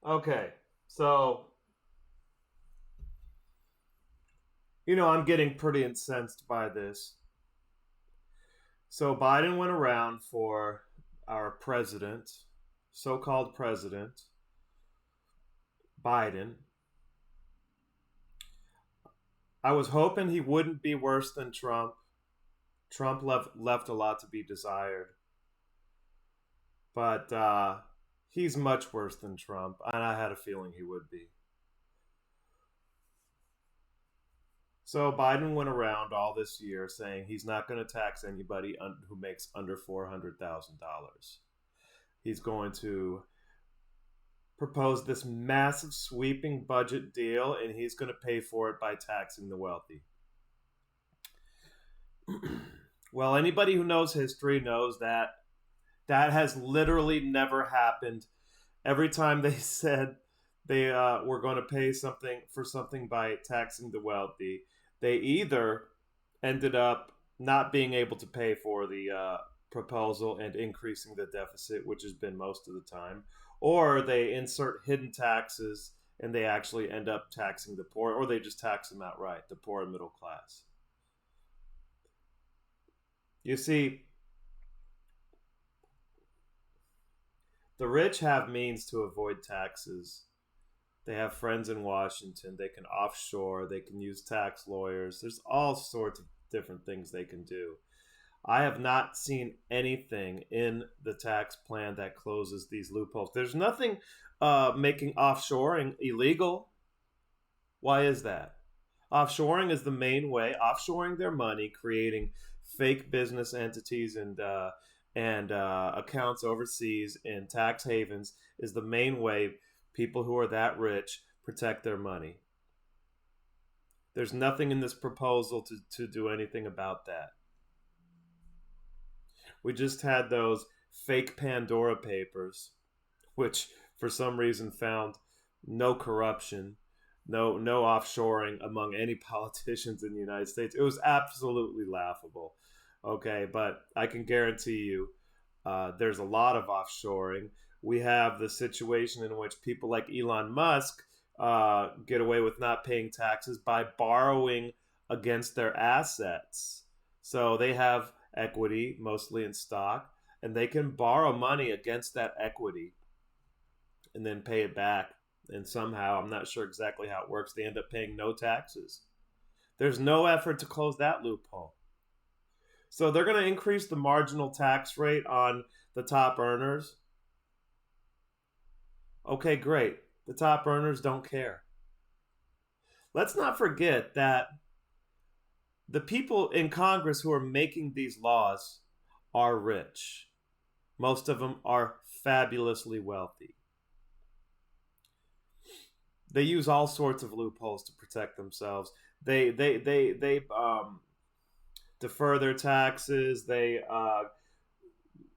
Okay, so I'm getting pretty incensed by this. So Biden went around for our president, so-called president Biden. I was hoping he wouldn't be worse than Trump. Trump left a lot to be desired, but he's much worse than Trump, and I had a feeling he would be. So Biden went around all this year saying he's not going to tax anybody who makes under $400,000. He's going to propose this massive sweeping budget deal, and he's going to pay for it by taxing the wealthy. Well, anybody who knows history knows that that has literally never happened. Every time they said they were going to pay something for something by taxing the wealthy, they either ended up not being able to pay for the proposal and increasing the deficit, which has been most of the time, or they insert hidden taxes and they actually end up taxing the poor, or they just tax them outright, the poor and middle class. You see, the rich have means to avoid taxes. They have friends in Washington. They can offshore. They can use tax lawyers. There's all sorts of different things they can do. I have not seen anything in the tax plan that closes these loopholes. There's nothing making offshoring illegal. Why is that? Offshoring is the main way. Offshoring their money, creating fake business entities and accounts overseas in tax havens is the main way people who are that rich protect their money. There's nothing in this proposal to do anything about that. We just had those fake Pandora papers, which for some reason found no corruption, no offshoring among any politicians in the United States. It was absolutely laughable. Okay, but I can guarantee you there's a lot of offshoring. We have the situation in which people like Elon Musk get away with not paying taxes by borrowing against their assets. So they have equity, mostly in stock, and they can borrow money against that equity and then pay it back. And somehow, I'm not sure exactly how it works, they end up paying no taxes. There's no effort to close that loophole. So they're going to increase the marginal tax rate on the top earners. Okay, great. The top earners don't care. Let's not forget that the people in Congress who are making these laws are rich. Most of them are fabulously wealthy. They use all sorts of loopholes to protect themselves. They defer their taxes. They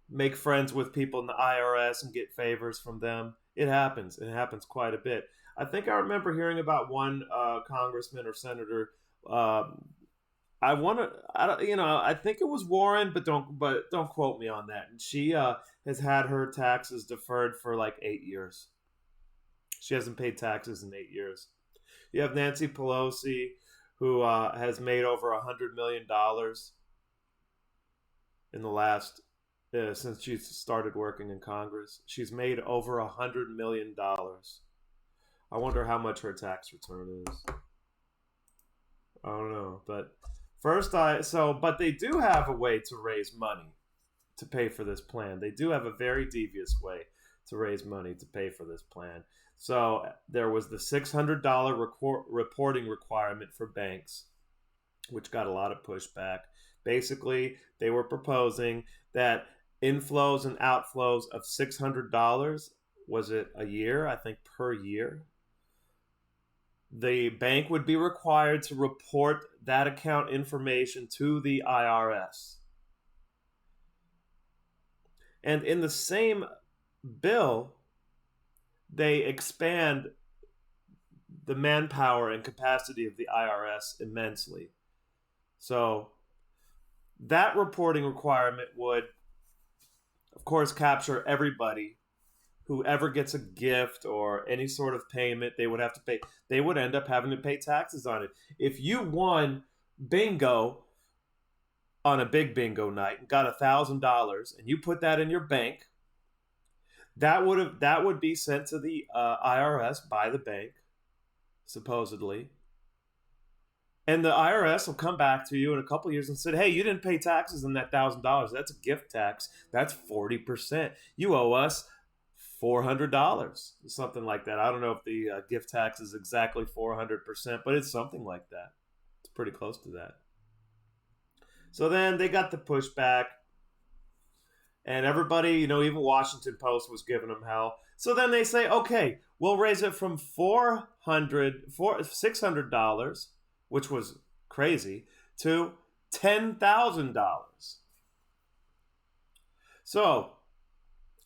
make friends with people in the IRS and get favors from them. It happens. It happens quite a bit. I think I remember hearing about one congressman or senator. I want to, I think it was Warren, but don't quote me on that. And she has had her taxes deferred for like 8 years. She hasn't paid taxes in 8 years. You have Nancy Pelosi, who has made over $100 million in the last since she started working in Congress. She's made over $100 million. I wonder how much her tax return is. I don't know, but but they do have a way to raise money to pay for this plan. They do have a very devious way to raise money to pay for this plan. So there was the $600 reporting requirement for banks, which got a lot of pushback. Basically, they were proposing that inflows and outflows of $600, was it a year? I think per year. The bank would be required to report that account information to the IRS. And in the same bill, they expand the manpower and capacity of the IRS immensely. So that reporting requirement would, of course, capture everybody whoever gets a gift or any sort of payment, they would have to pay. They would end up having to pay taxes on it. If you won bingo on a big bingo night and got $1,000 and you put that in your bank, that would be sent to the IRS by the bank, supposedly, and the IRS will come back to you in a couple of years and said, "Hey, you didn't pay taxes on that $1,000. That's a gift tax. That's 40%. You owe us $400, something like that." I don't know if the gift tax is exactly 400%, but it's something like that. It's pretty close to that. So then they got the pushback, and everybody, even Washington Post was giving them hell. So then they say, okay, we'll raise it from $600, which was crazy, to $10,000. So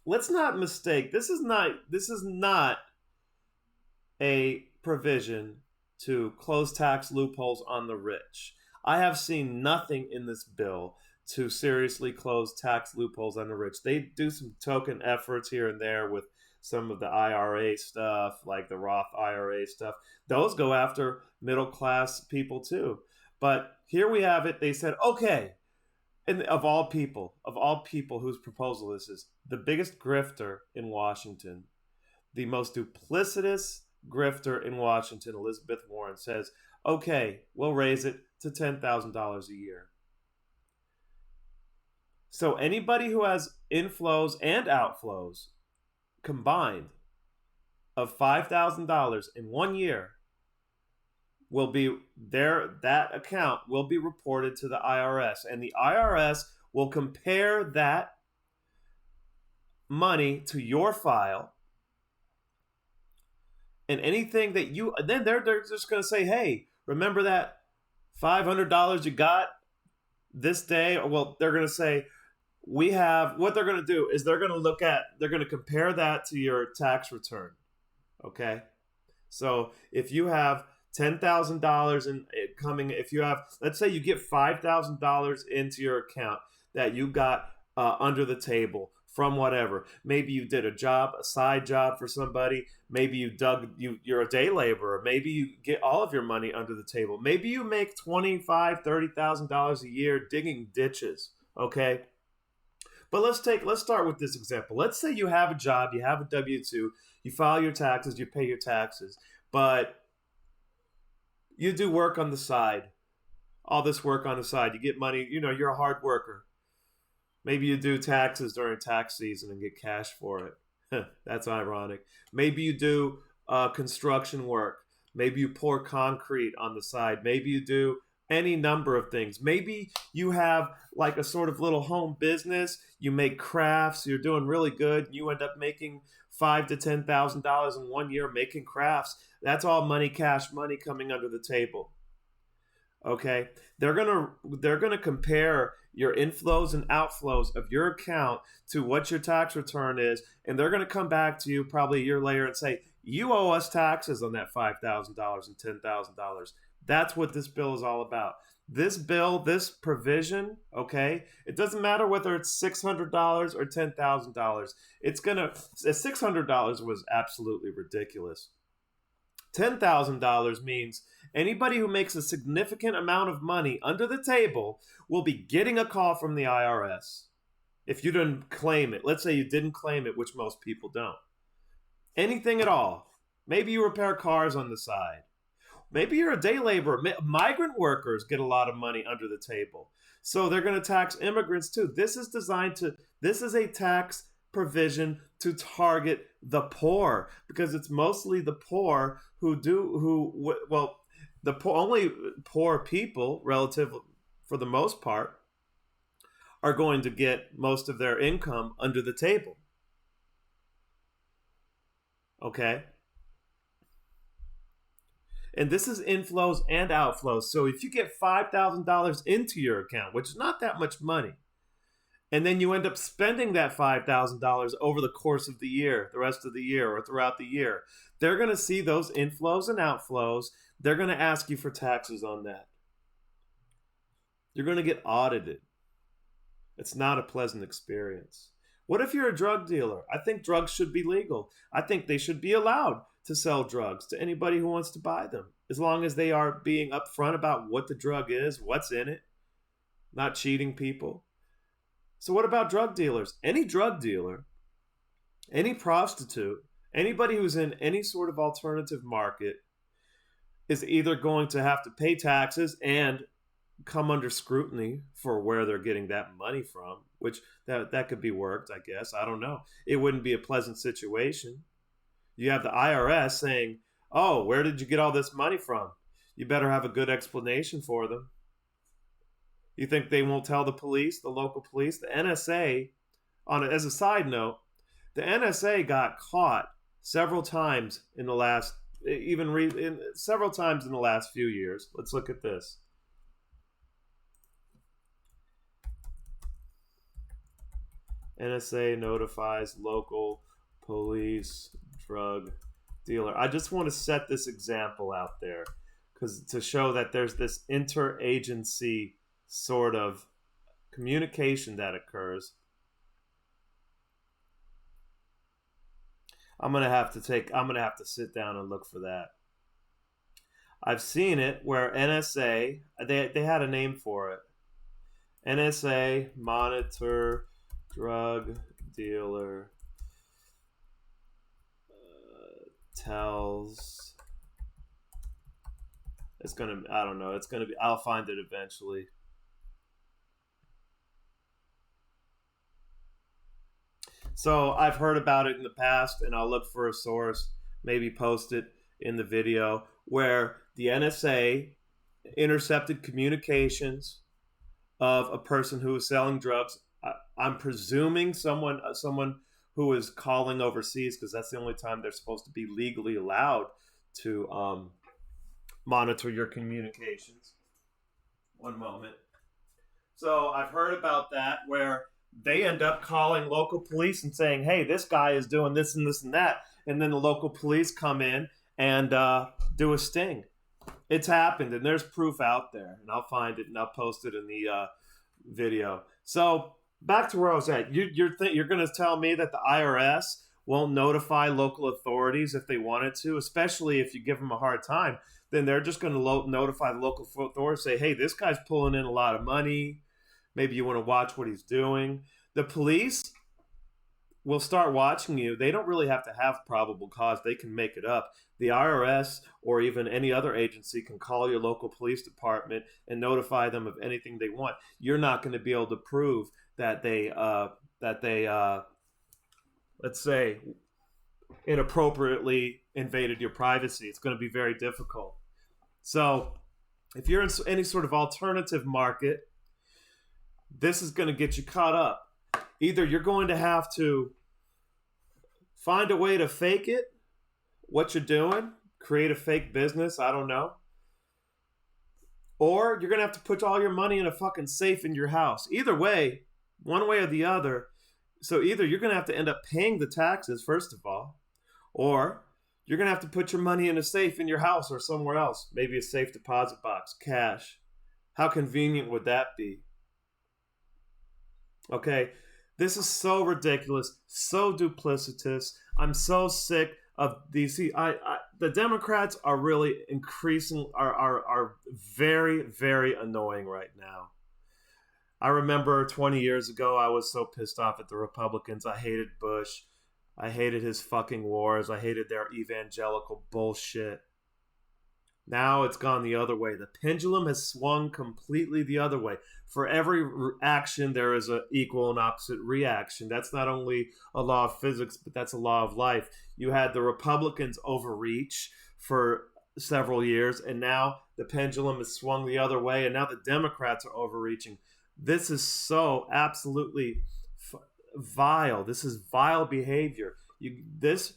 let's not mistake. This is not a provision to close tax loopholes on the rich. I have seen nothing in this bill to seriously close tax loopholes on the rich. They do some token efforts here and there with some of the IRA stuff, like the Roth IRA stuff. Those go after middle class people too. But here we have it. They said, okay, and of all people whose proposal this is, the biggest grifter in Washington, the most duplicitous grifter in Washington, Elizabeth Warren, says, okay, we'll raise it to $10,000 a year. So anybody who has inflows and outflows combined of $5,000 in 1 year will be that account will be reported to the IRS, and the IRS will compare that money to your file, and anything that then they're just going to say, hey, remember that $500 you got this day? Well, they're going to say, what they're going to do is they're going to compare that to your tax return. Okay. So if you have $10,000 in it coming, let's say you get $5,000 into your account that you got under the table from whatever. Maybe you did a side job for somebody. Maybe you're a day laborer. Maybe you get all of your money under the table. Maybe you make $25,000, $30,000 a year digging ditches. Okay. But let's start with this example. Let's say you have a job, you have a W-2, you file your taxes, you pay your taxes, but you do work on the side, all this work on the side. You get money, you're a hard worker. Maybe you do taxes during tax season and get cash for it. That's ironic. Maybe you do construction work. Maybe you pour concrete on the side. Maybe you do any number of things. Maybe you have like a sort of little home business. You make crafts. You're doing really good. You end up making $5,000 to $10,000 in 1 year making crafts. That's all cash money coming under the table. Okay, they're gonna compare your inflows and outflows of your account to what your tax return is, and they're gonna come back to you probably a year later and say, you owe us taxes on that $5,000 and $10,000. That's what this bill is all about. This bill, this provision, okay, it doesn't matter whether it's $600 or $10,000. $600 was absolutely ridiculous. $10,000 means anybody who makes a significant amount of money under the table will be getting a call from the IRS if you didn't claim it. Let's say you didn't claim it, which most people don't. Anything at all. Maybe you repair cars on the side. Maybe you're a day laborer. Migrant workers get a lot of money under the table. So they're going to tax immigrants too. This is a tax provision to target the poor, because it's mostly the poor only poor people, relative for the most part, are going to get most of their income under the table. Okay? And this is inflows and outflows. So if you get $5,000 into your account, which is not that much money, and then you end up spending that $5,000 over the course of the year, the rest of the year, or throughout the year, they're going to see those inflows and outflows. They're going to ask you for taxes on that. You're going to get audited. It's not a pleasant experience. What if you're a drug dealer? I think drugs should be legal. I think they should be allowed to sell drugs to anybody who wants to buy them, as long as they are being upfront about what the drug is, what's in it, not cheating people. So, what about drug dealers? Any drug dealer, any prostitute, anybody who's in any sort of alternative market is either going to have to pay taxes and come under scrutiny for where they're getting that money from, which that could be worked, I guess. I don't know. It wouldn't be a pleasant situation. You have the IRS saying, "Oh, where did you get all this money from?" You better have a good explanation for them. You think they won't tell the police, the local police? The NSA, as a side note, the NSA got caught several times in the last, several times in the last few years. Let's look at this. NSA notifies local police drug dealer. I just want to set this example out there because to show that there's this interagency sort of communication that occurs. I'm gonna have to sit down and look for that. I've seen it where NSA, they had a name for it. NSA monitor drug dealer tells. I don't know. I'll find it eventually. So I've heard about it in the past, and I'll look for a source, maybe post it in the video, where the NSA intercepted communications of a person who was selling drugs. I'm presuming someone who is calling overseas, because that's the only time they're supposed to be legally allowed to monitor your communications. One moment. So I've heard about that where they end up calling local police and saying, "Hey, this guy is doing this and this and that," and then the local police come in and do a sting. It's happened, and there's proof out there, and I'll find it and I'll post it in the video. So back to where I was at. You're going to tell me that the IRS won't notify local authorities if they wanted to, especially if you give them a hard time. Then they're just going to notify the local authorities, say, "Hey, this guy's pulling in a lot of money. Maybe you want to watch what he's doing." The police will start watching you. They don't really have to have probable cause. They can make it up. The IRS or even any other agency can call your local police department and notify them of anything they want. You're not going to be able to prove that they let's say, inappropriately invaded your privacy. It's going to be very difficult. So if you're in any sort of alternative market, this is going to get you caught up. Either you're going to have to find a way to fake it, what you're doing, create a fake business, I don't know. Or you're going to have to put all your money in a fucking safe in your house. Either way, one way or the other. So either you're going to have to end up paying the taxes, first of all, or you're going to have to put your money in a safe in your house or somewhere else. Maybe a safe deposit box, cash. How convenient would that be? Okay, this is so ridiculous, so duplicitous. I'm so sick of these. The Democrats are really are very, very annoying right now. I remember 20 years ago, I was so pissed off at the Republicans. I hated Bush. I hated his fucking wars. I hated their evangelical bullshit. Now it's gone the other way. The pendulum has swung completely the other way. For every action, there is an equal and opposite reaction. That's not only a law of physics, but that's a law of life. You had the Republicans overreach for several years, and now the pendulum has swung the other way, and now the Democrats are overreaching. This is so absolutely vile. This is vile behavior. This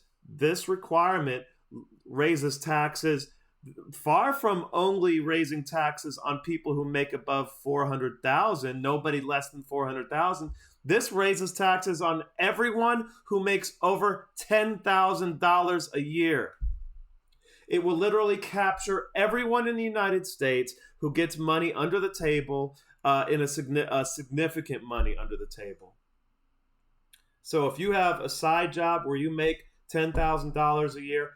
requirement raises taxes far from only raising taxes on people who make above 400,000, nobody less than 400,000. This raises taxes on everyone who makes over $10,000 a year. It will literally capture everyone in the United States who gets money under the table, in a significant money under the table. So if you have a side job where you make $10,000 a year,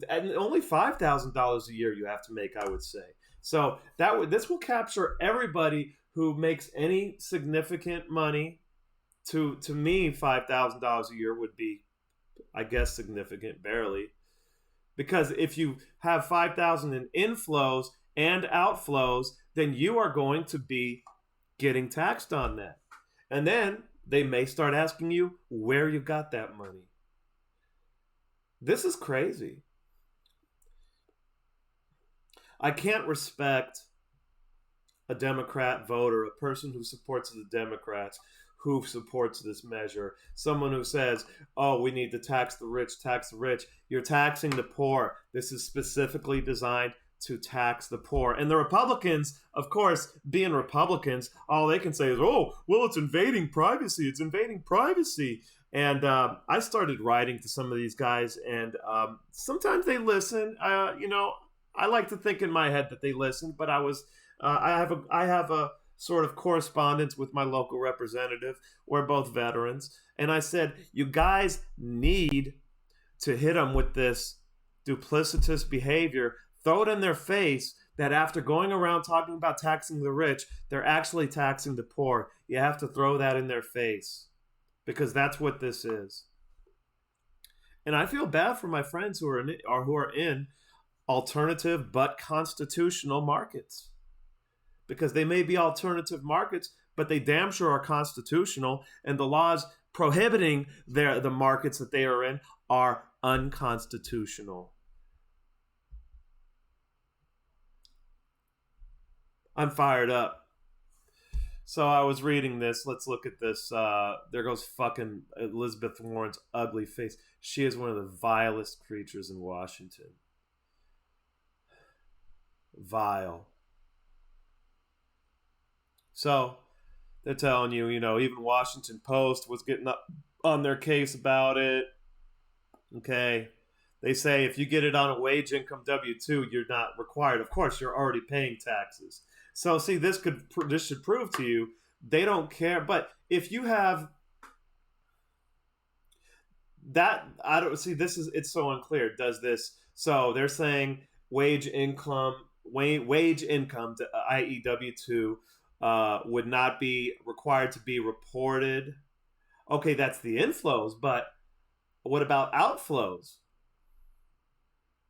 and only $5,000 a year you have to make, I would say. So this will capture everybody who makes any significant money. To me, $5,000 a year would be, I guess, significant, barely, because if you have 5,000 in inflows and outflows, then you are going to be getting taxed on that, and then they may start asking you where you got that money. This is crazy. I can't respect a Democrat voter, a person who supports the Democrats, who supports this measure, someone who says, oh, we need to tax the rich, tax the rich. You're taxing the poor. This is specifically designed to tax the poor. And the Republicans, of course, being Republicans, all they can say is, oh, well, it's invading privacy. It's invading privacy. And I started writing to some of these guys, and sometimes they listen. I like to think in my head that they listen, but I have a sort of correspondence with my local representative. We're both veterans, and I said, you guys need to hit them with this duplicitous behavior. Throw it in their face that after going around talking about taxing the rich, they're actually taxing the poor. You have to throw that in their face, because that's what this is. And I feel bad for my friends who are in alternative but constitutional markets, because they may be alternative markets, but they damn sure are constitutional, and the laws prohibiting the markets that they are in are unconstitutional. I'm fired up. So I was reading this. Let's look at this. There goes fucking Elizabeth Warren's ugly face. She is one of the vilest creatures in Washington. Vile. So they're telling you, even Washington Post was getting up on their case about it. Okay. They say if you get it on a wage income W-2, you're not required. Of course, you're already paying taxes. So see, this should prove to you they don't care. But if you have that, I don't see. It's so unclear. Does this? So they're saying wage income, i.e. W-2, would not be required to be reported. Okay, that's the inflows, but what about outflows?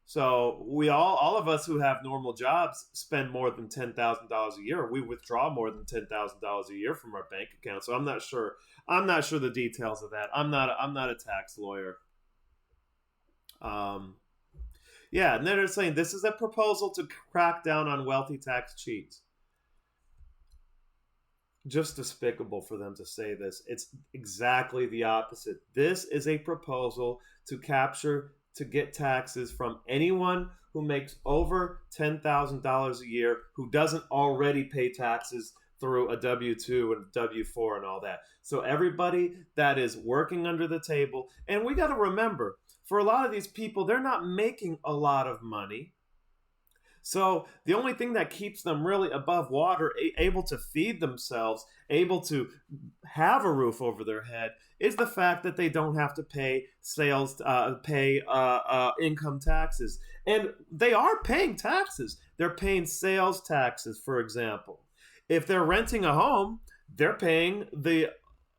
So we all of us who have normal jobs spend more than $10,000 a year. We withdraw more than $10,000 a year from our bank account. So I'm not sure. I'm not sure the details of that. I'm not a tax lawyer. Yeah, and then they're saying this is a proposal to crack down on wealthy tax cheats. Just despicable for them to say this. It's exactly the opposite. This is a proposal to get taxes from anyone who makes over $10,000 a year, who doesn't already pay taxes through a W-2 and W-4 and all that. So everybody that is working under the table, and we got to remember, for a lot of these people, they're not making a lot of money. So the only thing that keeps them really above water, able to feed themselves, able to have a roof over their head, is the fact that they don't have to pay income taxes. And they are paying taxes. They're paying sales taxes, for example. If they're renting a home, they're paying the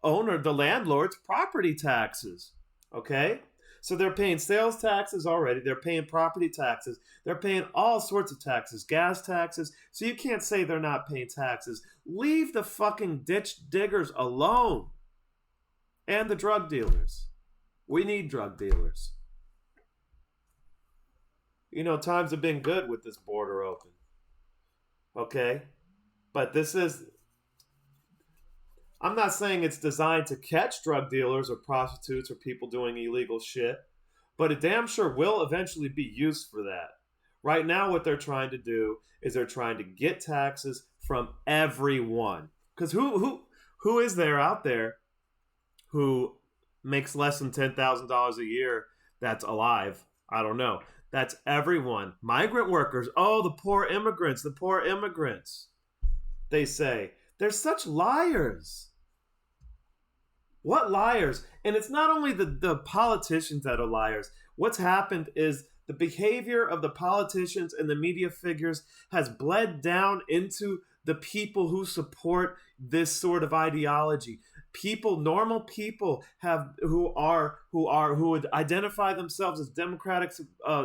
landlord's property taxes. Okay? So they're paying sales taxes already. They're paying property taxes. They're paying all sorts of taxes, gas taxes. So you can't say they're not paying taxes. Leave the fucking ditch diggers alone. And the drug dealers. We need drug dealers. Times have been good with this border open. Okay? But I'm not saying it's designed to catch drug dealers or prostitutes or people doing illegal shit, but it damn sure will eventually be used for that. Right now, what they're trying to do is they're trying to get taxes from everyone. Because who is there out there who makes less than $10,000 a year that's alive? I don't know. That's everyone. Migrant workers. Oh, the poor immigrants. They say. They're such liars. What liars? And it's not only the politicians that are liars. What's happened is the behavior of the politicians and the media figures has bled down into the people who support this sort of ideology. People, normal people, have who would identify themselves as Democratic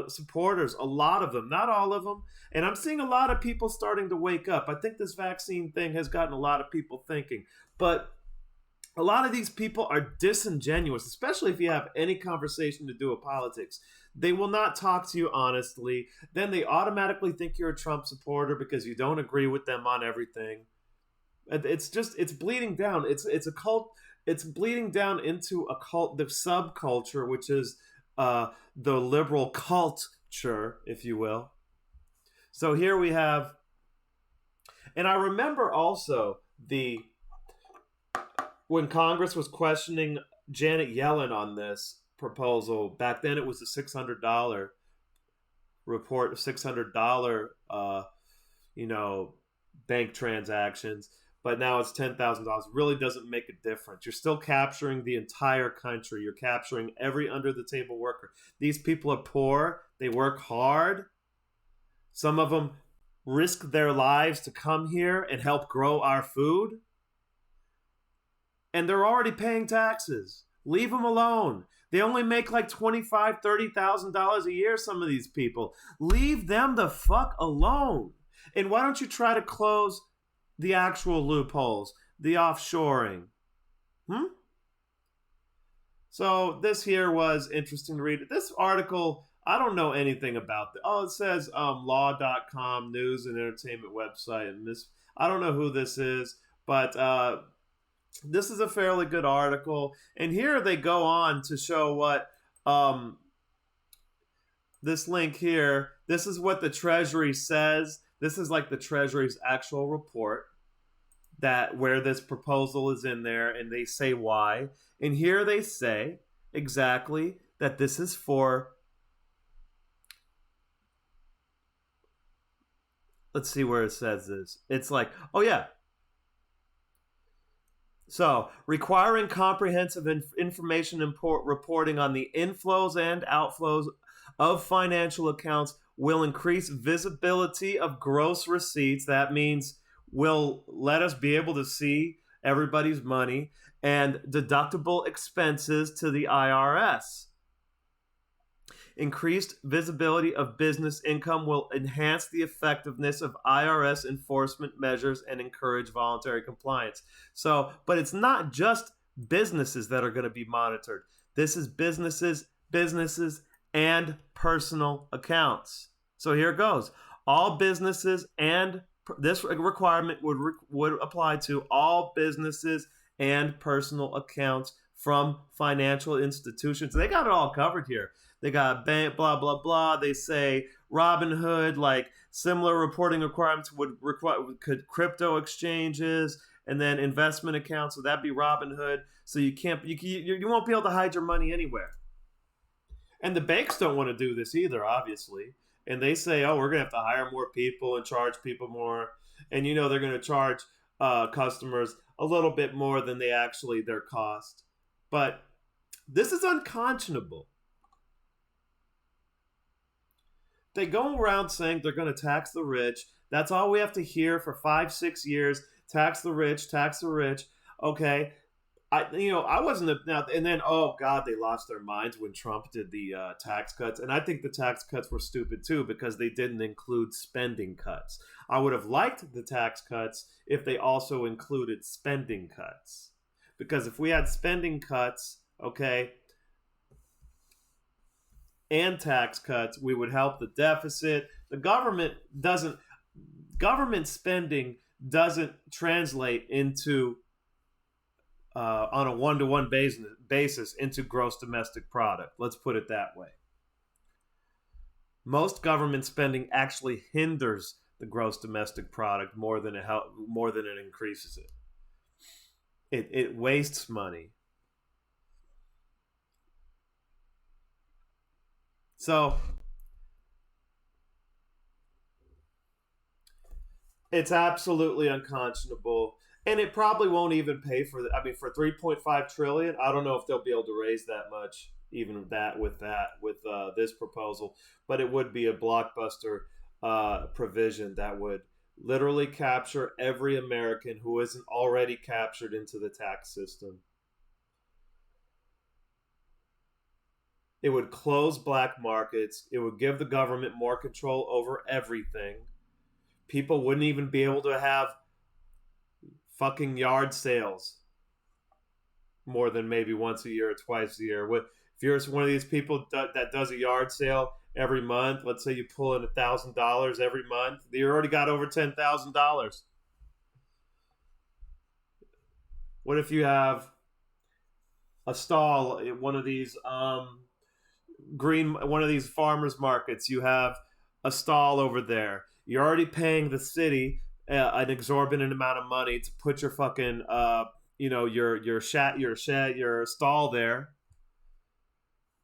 supporters. A lot of them, not all of them, and I'm seeing a lot of people starting to wake up. I think this vaccine thing has gotten a lot of people thinking, but a lot of these people are disingenuous, especially if you have any conversation to do with politics. They will not talk to you honestly. Then they automatically think you're a Trump supporter because you don't agree with them on everything. It's bleeding down. It's a cult. It's bleeding down into a cult, the subculture, which is the liberal culture, if you will. So here we have, and I remember also the when Congress was questioning Janet Yellen on this proposal. Back then, it was a $600 report, $600 you know, bank transactions. But now it's $10,000. Really doesn't make a difference. You're still capturing the entire country. You're capturing every under the table worker. These people are poor. They work hard. Some of them risk their lives to come here and help grow our food. And they're already paying taxes. Leave them alone. They only make like $25,000, $30,000 a year, some of these people. Leave them the fuck alone. And why don't you try to close the actual loopholes, the offshoring? So this here was interesting to read. This article, I don't know anything about it. Oh, it says law.com, news and entertainment website. And this, I don't know who this is, but this is a fairly good article. And here they go on to show what this link here, this is what the Treasury says. This is like the Treasury's actual report, that where this proposal is in there, and they say why. And here they say exactly that this is for, let's see where it says this. It's like, oh yeah. So, requiring comprehensive information reporting on the inflows and outflows of financial accounts will increase visibility of gross receipts. That means will let us be able to see everybody's money, and deductible expenses to the IRS. Increased visibility of business income will enhance the effectiveness of IRS enforcement measures and encourage voluntary compliance. So, but it's not just businesses that are going to be monitored. This is businesses, and personal accounts. So here it goes. All businesses, and this requirement would apply to all businesses and personal accounts from financial institutions. They got it all covered here. They got bank, blah, blah, blah. They say Robinhood, like similar reporting requirements would require crypto exchanges, and then investment accounts. So that'd be Robinhood. So you won't be able to hide your money anywhere. And the banks don't want to do this either, obviously. And they say, oh, we're going to have to hire more people and charge people more. And they're going to charge customers a little bit more than their cost. But this is unconscionable. They go around saying they're going to tax the rich. That's all we have to hear for 5-6 years. Tax the rich, tax the rich. Okay. I wasn't now, and then, oh God, they lost their minds when Trump did the tax cuts. And I think the tax cuts were stupid too, because they didn't include spending cuts. I would have liked the tax cuts if they also included spending cuts. Because if we had spending cuts, okay, and tax cuts, we would help the deficit. Government spending doesn't translate into on a one-to-one basis into gross domestic product. Let's put it that way. Most government spending actually hinders the gross domestic product more than it increases it. It wastes money. So it's absolutely unconscionable. And it probably won't even pay for the, I mean, for 3.5 trillion, I don't know if they'll be able to raise that much, even with this proposal. But it would be a blockbuster provision that would literally capture every American who isn't already captured into the tax system. It would close black markets. It would give the government more control over everything. People wouldn't even be able to have fucking yard sales more than maybe once a year or twice a year. If you're one of these people that does a yard sale every month, let's say you pull in $1,000 every month, you already got over $10,000. What if you have a stall at one of these one of these farmers markets? You have a stall over there. You're already paying the city an exorbitant amount of money to put your fucking your stall there,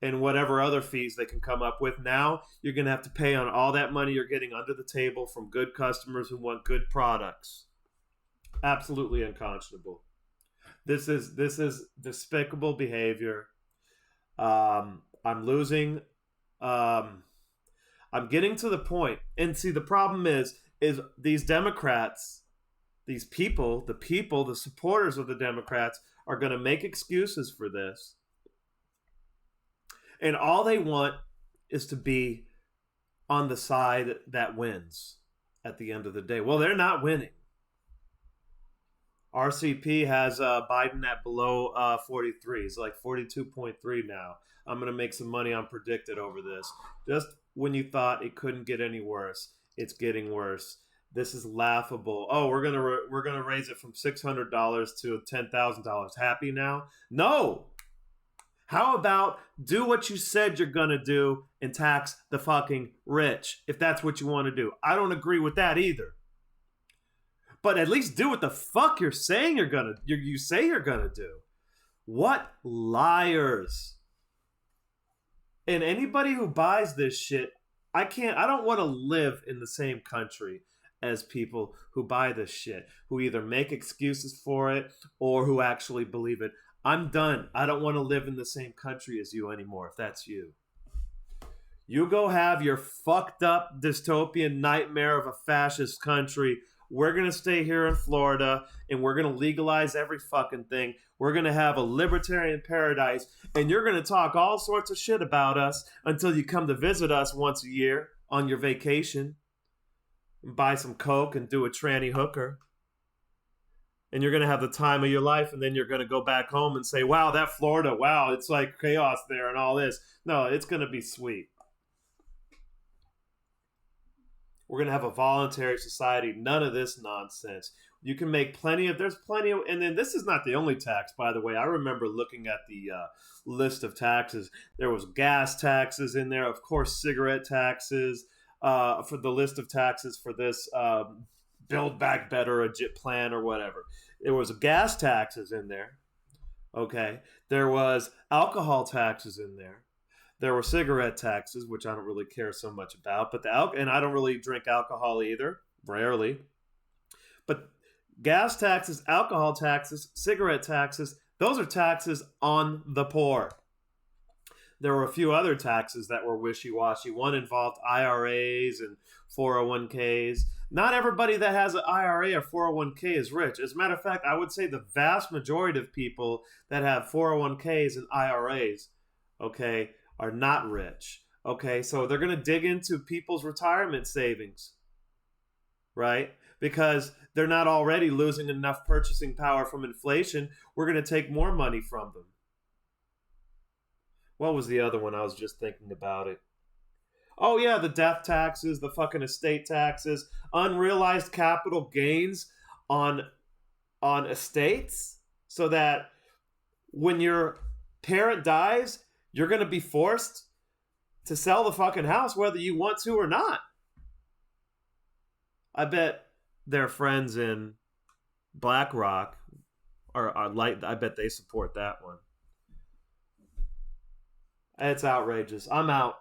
and whatever other fees they can come up with. Now you're gonna have to pay on all that money you're getting under the table from good customers who want good products. Absolutely unconscionable. This is despicable behavior. I'm losing. I'm getting to the point, and see, the problem is these Democrats, these people, the supporters of the Democrats, are going to make excuses for this, and all they want is to be on the side that wins at the end of the day. Well, they're not winning. RCP has Biden at below 43. He's like 42.3 now. I'm going to make some money on predicted over this. Just when you thought it couldn't get any worse, it's getting worse. This is laughable. Oh, we're gonna raise it from $600 to $10,000. Happy now? No. How about do what you said you're gonna do and tax the fucking rich, if that's what you want to do? I don't agree with that either. But at least do what the fuck you're saying you say you're gonna do. What liars. And anybody who buys this shit, I don't want to live in the same country as people who buy this shit, who either make excuses for it or who actually believe it. I'm done. I don't want to live in the same country as you anymore, if that's you. You go have your fucked up dystopian nightmare of a fascist country. We're going to stay here in Florida, and we're going to legalize every fucking thing. We're going to have a libertarian paradise, and you're going to talk all sorts of shit about us until you come to visit us once a year on your vacation and buy some coke and do a tranny hooker. And you're going to have the time of your life, and then you're going to go back home and say, wow, that Florida, wow, it's like chaos there and all this. No, it's going to be sweet. We're going to have a voluntary society. None of this nonsense. You can make there's plenty of, and then this is not the only tax, by the way. I remember looking at the list of taxes. There was gas taxes in there, of course, cigarette taxes, for the list of taxes for this Build Back Better plan or whatever. There was gas taxes in there. Okay. There was alcohol taxes in there. There were cigarette taxes, which I don't really care so much about, and I don't really drink alcohol either, rarely. But gas taxes, alcohol taxes, cigarette taxes, those are taxes on the poor. There were a few other taxes that were wishy-washy. One involved IRAs and 401ks. Not everybody that has an IRA or 401k is rich. As a matter of fact, I would say the vast majority of people that have 401ks and IRAs, okay, are not rich. Okay, so they're going to dig into people's retirement savings, right? Because they're not already losing enough purchasing power from inflation. We're going to take more money from them. What was the other one? I was just thinking about it. Oh, yeah, the death taxes, the fucking estate taxes, unrealized capital gains on estates, so that when your parent dies, you're going to be forced to sell the fucking house whether you want to or not. I bet their friends in BlackRock I bet they support that one. It's outrageous. I'm out.